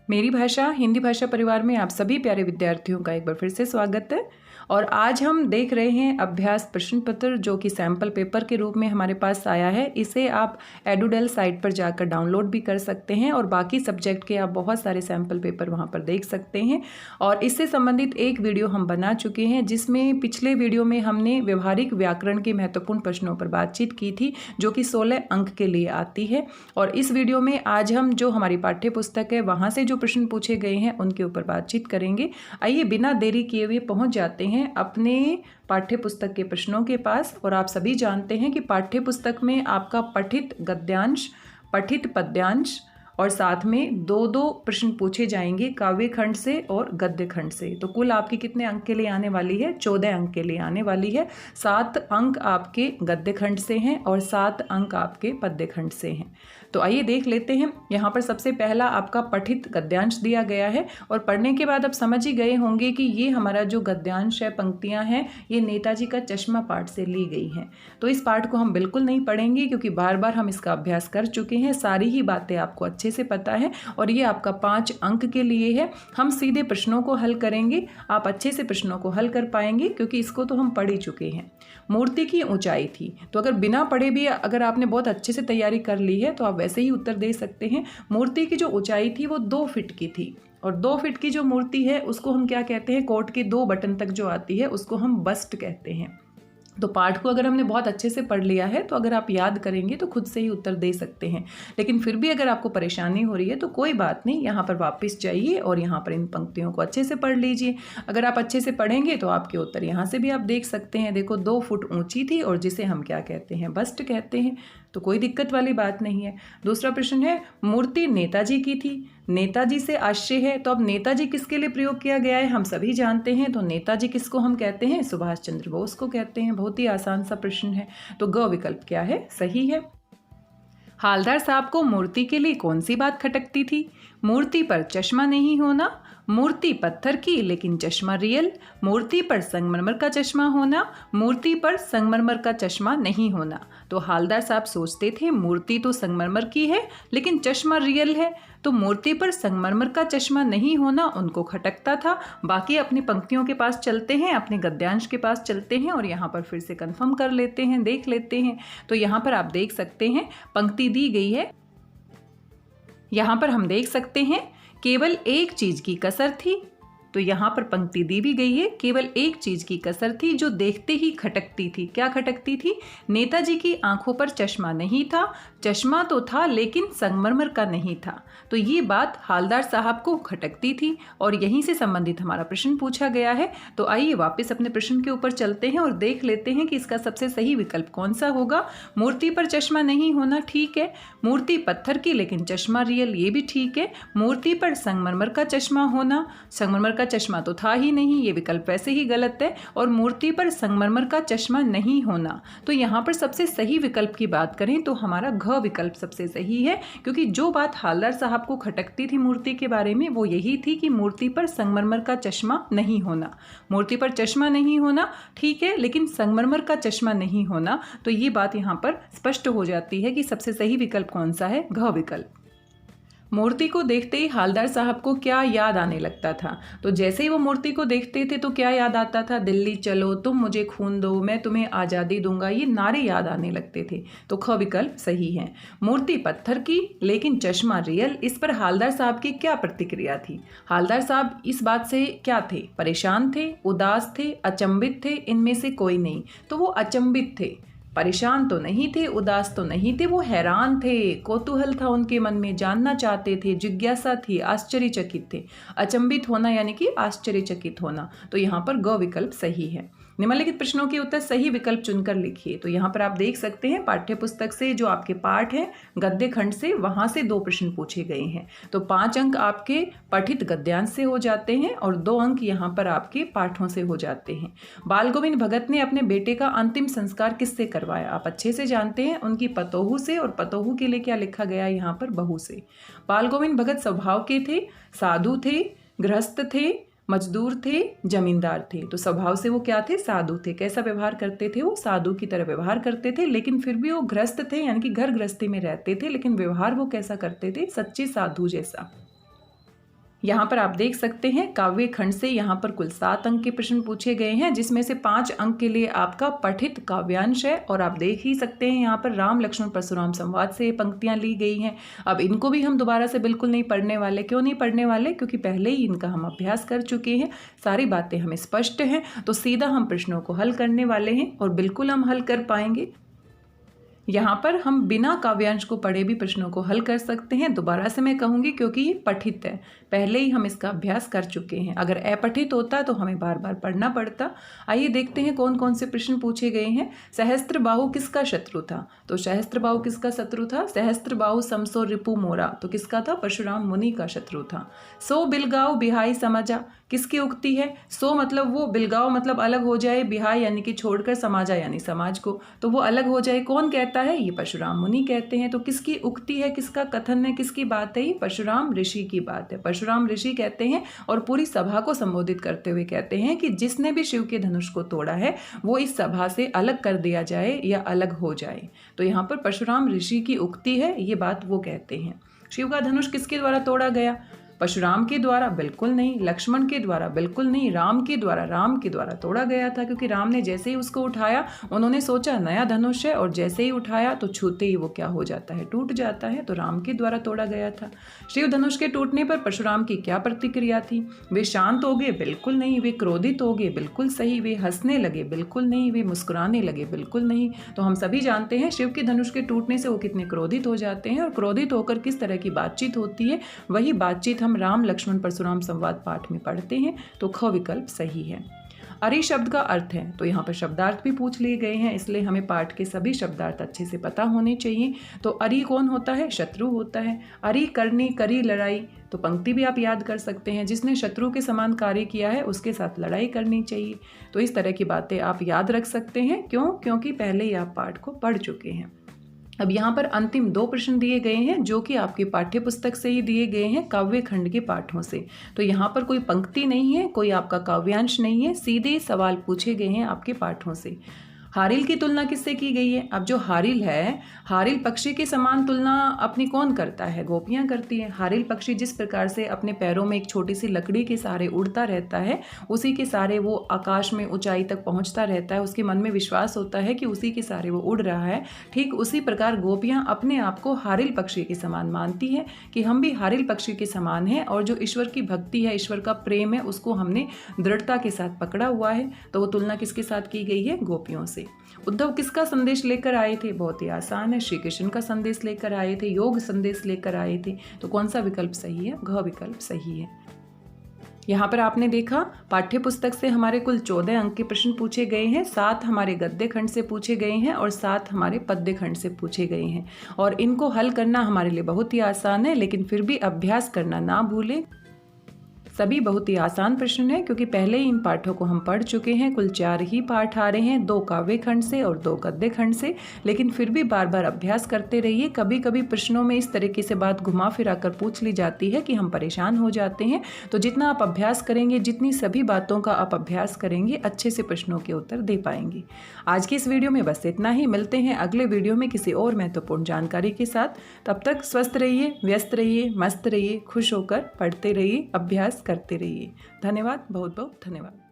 मेरी भाषा हिंदी भाषा परिवार में आप सभी प्यारे विद्यार्थियों का एक बार फिर से स्वागत है। और आज हम देख रहे हैं अभ्यास प्रश्न पत्र जो कि सैम्पल पेपर के रूप में हमारे पास आया है। इसे आप एडुडेल साइट पर जाकर डाउनलोड भी कर सकते हैं और बाकी सब्जेक्ट के आप बहुत सारे सैम्पल पेपर वहां पर देख सकते हैं। और इससे संबंधित एक वीडियो हम बना चुके हैं जिसमें पिछले वीडियो में हमने व्यवहारिक व्याकरण के महत्वपूर्ण प्रश्नों पर बातचीत की थी जो कि 16 अंक के लिए आती है। और इस वीडियो में आज हम जो हमारी पाठ्य पुस्तक है वहाँ से जो प्रश्न पूछे गए हैं उनके ऊपर बातचीत करेंगे। आइए बिना देरी किए हुए पहुँच जाते हैं अपने पाठ्य पुस्तक के प्रश्नों के पास। और आप सभी जानते हैं कि पाठ्य पुस्तक में आपका पठित गद्यांश, पठित पद्यांश और साथ में दो प्रश्न पूछे जाएंगे काव्य खंड से और गद्य खंड से। तो कुल आपकी कितने अंक के लिए आने वाली है? 14 अंक के लिए आने वाली है। 7 अंक आपके गद्य खंड से हैं और 7 अंक आपके पद्य खंड से हैं। तो आइए देख लेते हैं। यहाँ पर सबसे पहला आपका पठित गद्यांश दिया गया है और पढ़ने के बाद आप समझ ही गए होंगे कि ये हमारा जो गद्यांश है, पंक्तियाँ हैं, ये नेताजी का चश्मा पाठ से ली गई हैं। तो इस पाठ को हम बिल्कुल नहीं पढ़ेंगे क्योंकि बार बार हम इसका अभ्यास कर चुके हैं, सारी ही बातें आपको अच्छे से पता है और ये आपका 5 अंक के लिए है। हम सीधे प्रश्नों को हल करेंगे, आप अच्छे से प्रश्नों को हल कर पाएंगे क्योंकि इसको तो हम पढ़ ही चुके हैं। मूर्ति की ऊंचाई थी, तो अगर बिना पढ़े भी अगर आपने बहुत अच्छे से तैयारी कर ली है तो आप वैसे ही उत्तर दे सकते हैं। मूर्ति की जो ऊंचाई थी वो 2 फीट की थी और 2 फीट की जो मूर्ति है उसको हम क्या कहते हैं? कोट के 2 बटन तक जो आती है उसको हम बस्ट कहते हैं। तो पाठ को अगर हमने बहुत अच्छे से पढ़ लिया है तो अगर आप याद करेंगे तो खुद से ही उत्तर दे सकते हैं। लेकिन फिर भी अगर आपको परेशानी हो रही है तो कोई बात नहीं, यहाँ पर वापस जाइए और यहाँ पर इन पंक्तियों को अच्छे से पढ़ लीजिए। अगर आप अच्छे से पढ़ेंगे तो आपके उत्तर यहाँ से भी आप देख सकते हैं। देखो 2 फुट ऊंची थी और जिसे हम क्या कहते हैं? बस्ट कहते हैं। तो कोई दिक्कत वाली बात नहीं है। दूसरा प्रश्न है, मूर्ति नेताजी की थी। नेताजी से आश्चर्य है, तो अब नेताजी किसके लिए प्रयोग किया गया है हम सभी जानते हैं। तो नेताजी किसको हम कहते हैं? सुभाष चंद्र बोस को कहते हैं। बहुत ही आसान सा प्रश्न है। तो ग विकल्प क्या है? सही है। हालदार साहब को मूर्ति के लिए कौन सी बात खटकती थी? मूर्ति पर चश्मा नहीं होना, मूर्ति पत्थर की लेकिन चश्मा रियल, मूर्ति पर संगमरमर का चश्मा होना, मूर्ति पर संगमरमर का चश्मा नहीं होना। तो हालदार साहब सोचते थे मूर्ति तो संगमरमर की है लेकिन चश्मा रियल है, तो मूर्ति पर संगमरमर का चश्मा नहीं होना उनको खटकता था। बाकी अपनी पंक्तियों के पास चलते हैं, अपने गद्यांश के पास चलते हैं और यहाँ पर फिर से कंफर्म कर लेते हैं, देख लेते हैं। तो यहाँ पर आप देख सकते हैं पंक्ति दी गई है। यहाँ पर हम देख सकते हैं केवल एक चीज की कसर थी। तो यहाँ पर पंक्ति दी भी गई है, केवल एक चीज की कसर थी जो देखते ही खटकती थी। क्या खटकती थी? नेताजी की आंखों पर चश्मा नहीं था, चश्मा तो था लेकिन संगमरमर का नहीं था। तो ये बात हालदार साहब को खटकती थी और यहीं से संबंधित हमारा प्रश्न पूछा गया है। तो आइए वापस अपने प्रश्न के ऊपर चलते हैं और देख लेते हैं कि इसका सबसे सही विकल्प कौन सा होगा। मूर्ति पर चश्मा नहीं होना ठीक है, मूर्ति पत्थर की लेकिन चश्मा रियल, ये भी ठीक है। मूर्ति पर संगमरमर का चश्मा होना, संगमरमर का चश्मा तो था ही नहीं, ये विकल्प वैसे ही गलत है। और मूर्ति पर संगमरमर का चश्मा नहीं होना, तो यहाँ पर सबसे सही विकल्प की बात करें तो हमारा घ विकल्प सबसे सही है क्योंकि जो बात हालदार साहब को खटकती थी मूर्ति के बारे में वो यही थी कि मूर्ति पर संगमरमर का चश्मा नहीं होना। मूर्ति पर चश्मा नहीं होना ठीक है लेकिन संगमरमर का चश्मा नहीं होना, तो ये बात यहाँ पर स्पष्ट हो जाती है कि सबसे सही विकल्प कौन सा है? घ विकल्प। मूर्ति को देखते ही हालदार साहब को क्या याद आने लगता था? तो जैसे ही वो मूर्ति को देखते थे तो क्या याद आता था? दिल्ली चलो, तुम मुझे खून दो, मैं तुम्हें आज़ादी दूंगा, ये नारे याद आने लगते थे। तो ख विकल्प सही है। मूर्ति पत्थर की लेकिन चश्मा रियल, इस पर हालदार साहब की क्या प्रतिक्रिया थी? हालदार साहब इस बात से क्या थे? परेशान थे, उदास थे, अचंभित थे? इनमें से कोई नहीं। तो वो अचंभित थे, परेशान तो नहीं थे, उदास तो नहीं थे, वो हैरान थे, कौतूहल था उनके मन में, जानना चाहते थे, जिज्ञासा थी, आश्चर्यचकित थे। अचंभित होना यानी कि आश्चर्यचकित होना। तो यहाँ पर ग विकल्प सही है। निम्नलिखित प्रश्नों के उत्तर सही विकल्प चुनकर लिखिए। तो यहाँ पर आप देख सकते हैं पाठ्य पुस्तक से जो आपके पाठ है गद्य खंड से, वहाँ से 2 प्रश्न पूछे गए हैं। तो 5 अंक आपके पठित गद्यांश से हो जाते हैं और 2 अंक यहाँ पर आपके पाठों से हो जाते हैं। बाल गोविंद भगत ने अपने बेटे का अंतिम संस्कार किससे करवाया? आप अच्छे से जानते हैं, उनकी पतोहू से। और पतोहू के लिए क्या लिखा गया है यहाँ पर? बहू से। बाल गोविंद भगत स्वभाव के थे, साधु थे, गृहस्थ थे, मजदूर थे, जमींदार थे। तो स्वभाव से वो क्या थे? साधु थे। कैसा व्यवहार करते थे? वो साधु की तरह व्यवहार करते थे, लेकिन फिर भी वो गृहस्थ थे, यानी कि घर गृहस्थी में रहते थे, लेकिन व्यवहार वो कैसा करते थे? सच्चे साधु जैसा। यहाँ पर आप देख सकते हैं काव्य खंड से यहाँ पर कुल 7 अंक के प्रश्न पूछे गए हैं, जिसमें से 5 अंक के लिए आपका पठित काव्यांश है। और आप देख ही सकते हैं यहाँ पर राम लक्ष्मण परशुराम संवाद से ये पंक्तियाँ ली गई हैं। अब इनको भी हम दोबारा से बिल्कुल नहीं पढ़ने वाले। क्यों नहीं पढ़ने वाले? क्योंकि पहले ही इनका हम अभ्यास कर चुके हैं, सारी बातें हमें स्पष्ट हैं। तो सीधा हम प्रश्नों को हल करने वाले हैं और बिल्कुल हम हल कर पाएंगे। यहाँ पर हम बिना काव्यांश को पढ़े भी प्रश्नों को हल कर सकते हैं। दोबारा से मैं कहूँगी क्योंकि ये पठित है, पहले ही हम इसका अभ्यास कर चुके हैं। अगर अपठित होता तो हमें बार बार पढ़ना पड़ता। आइए देखते हैं कौन कौन से प्रश्न पूछे गए हैं। सहस्त्रबाहु किसका शत्रु था? तो सहस्त्रबाहु किसका शत्रु था? सहस्त्रबाहु समसो रिपु मोरा, तो किसका था? परशुराम मुनि का शत्रु था। सो बिलगाओ बिहाई समझा, किसकी उक्ति है? सो मतलब वो, बिलगाओ मतलब अलग हो जाए, बिहाई यानी कि छोड़कर, समाजा यानी समाज को, तो वो अलग हो जाए। कौन कहता है? ये परशुराम मुनि कहते हैं। तो किसकी उक्ति है, किसका कथन है, किसकी बात है? ये परशुराम ऋषि की बात है। परशुराम ऋषि कहते हैं और पूरी सभा को संबोधित करते हुए कहते हैं कि जिसने भी शिव के धनुष को तोड़ा है वो इस सभा से अलग कर दिया जाए या अलग हो जाए। तो यहाँ पर परशुराम ऋषि की उक्ति है, ये बात वो कहते हैं। शिव का धनुष किसके द्वारा तोड़ा गया? परशुराम के द्वारा? बिल्कुल नहीं। लक्ष्मण के द्वारा? बिल्कुल नहीं। राम के द्वारा? राम के द्वारा तोड़ा गया था, क्योंकि राम ने जैसे ही उसको उठाया, उन्होंने सोचा नया धनुष है, और जैसे ही उठाया तो छूते ही वो क्या हो जाता है? टूट जाता है। तो राम के द्वारा तोड़ा गया था। शिव धनुष के टूटने पर परशुराम की क्या प्रतिक्रिया थी? वे शांत हो गए? बिल्कुल नहीं। वे क्रोधित हो गए? बिल्कुल सही। वे हंसने लगे? बिल्कुल नहीं। वे मुस्कुराने लगे? बिल्कुल नहीं। तो हम सभी जानते हैं शिव के धनुष के टूटने से वो कितने क्रोधित हो जाते हैं, और क्रोधित होकर किस तरह की बातचीत होती है, वही बातचीत हम राम लक्ष्मण परशुराम संवाद पाठ में पढ़ते हैं। तो ख विकल्प सही है। अरि शब्द का अर्थ है, तो यहाँ पर शब्दार्थ भी पूछ लिए गए हैं, इसलिए हमें पाठ के सभी शब्दार्थ अच्छे से पता होने चाहिए। तो अरि कौन होता है? शत्रु होता है। अरि करनी, करी लड़ाई, तो पंक्ति भी आप याद कर सकते हैं, जिसने शत्रु के समान कार्य किया है उसके साथ लड़ाई करनी चाहिए। तो इस तरह की बातें आप याद रख सकते हैं। क्यों? क्योंकि पहले ही आप पाठ को पढ़ चुके हैं। अब यहाँ पर अंतिम 2 प्रश्न दिए गए हैं, जो कि आपकी पाठ्य पुस्तक से ही दिए गए हैं, काव्य खंड के पाठों से। तो यहाँ पर कोई पंक्ति नहीं है, कोई आपका काव्यांश नहीं है, सीधे सवाल पूछे गए हैं आपके पाठों से। हारिल की तुलना किससे की गई है? अब जो हारिल है, हारिल पक्षी के समान तुलना अपनी कौन करता है? गोपियाँ करती हैं। हारिल पक्षी जिस प्रकार से अपने पैरों में एक छोटी सी लकड़ी के सहारे उड़ता रहता है, उसी के सहारे वो आकाश में ऊंचाई तक पहुंचता रहता है, उसके मन में विश्वास होता है कि उसी के सहारे वो उड़ रहा है। ठीक उसी प्रकार गोपियाँ अपने आप को हारिल पक्षी के समान मानती हैं कि हम भी हारिल पक्षी के समान हैं, और जो ईश्वर की भक्ति है, ईश्वर का प्रेम है, उसको हमने दृढ़ता के साथ पकड़ा हुआ है। तो वो तुलना किसके साथ की गई है? गोपियों से। उद्धव किसका संदेश लेकर आए थे? बहुत ही आसान है, श्री कृष्ण का संदेश लेकर आए थे, योग संदेश लेकर आए थे। तो कौन सा विकल्प सही है? घ विकल्प सही है। यहाँ पर आपने देखा पाठ्य पुस्तक से हमारे कुल 14 अंक के प्रश्न पूछे गए हैं, 7 हमारे गद्य खंड से पूछे गए हैं और 7 हमारे पद्य खंड से पूछे गए हैं। और इनको हल करना हमारे लिए बहुत ही आसान है, लेकिन फिर भी अभ्यास करना ना भूलें। सभी बहुत ही आसान प्रश्न है, क्योंकि पहले ही इन पाठों को हम पढ़ चुके हैं। कुल 4 ही पाठ आ रहे हैं, 2 काव्य खंड से और 2 गद्य खंड से। लेकिन फिर भी बार बार अभ्यास करते रहिए। कभी कभी प्रश्नों में इस तरीके से बात घुमा फिरा कर पूछ ली जाती है कि हम परेशान हो जाते हैं। तो जितना आप अभ्यास करेंगे, जितनी सभी बातों का आप अभ्यास करेंगे, अच्छे से प्रश्नों के उत्तर दे पाएंगे। आज की इस वीडियो में बस इतना ही। मिलते हैं अगले वीडियो में किसी और महत्वपूर्ण जानकारी के साथ। तब तक स्वस्थ रहिए, व्यस्त रहिए, मस्त रहिए, खुश होकर पढ़ते रहिए, अभ्यास करते रहिए। धन्यवाद, बहुत बहुत धन्यवाद।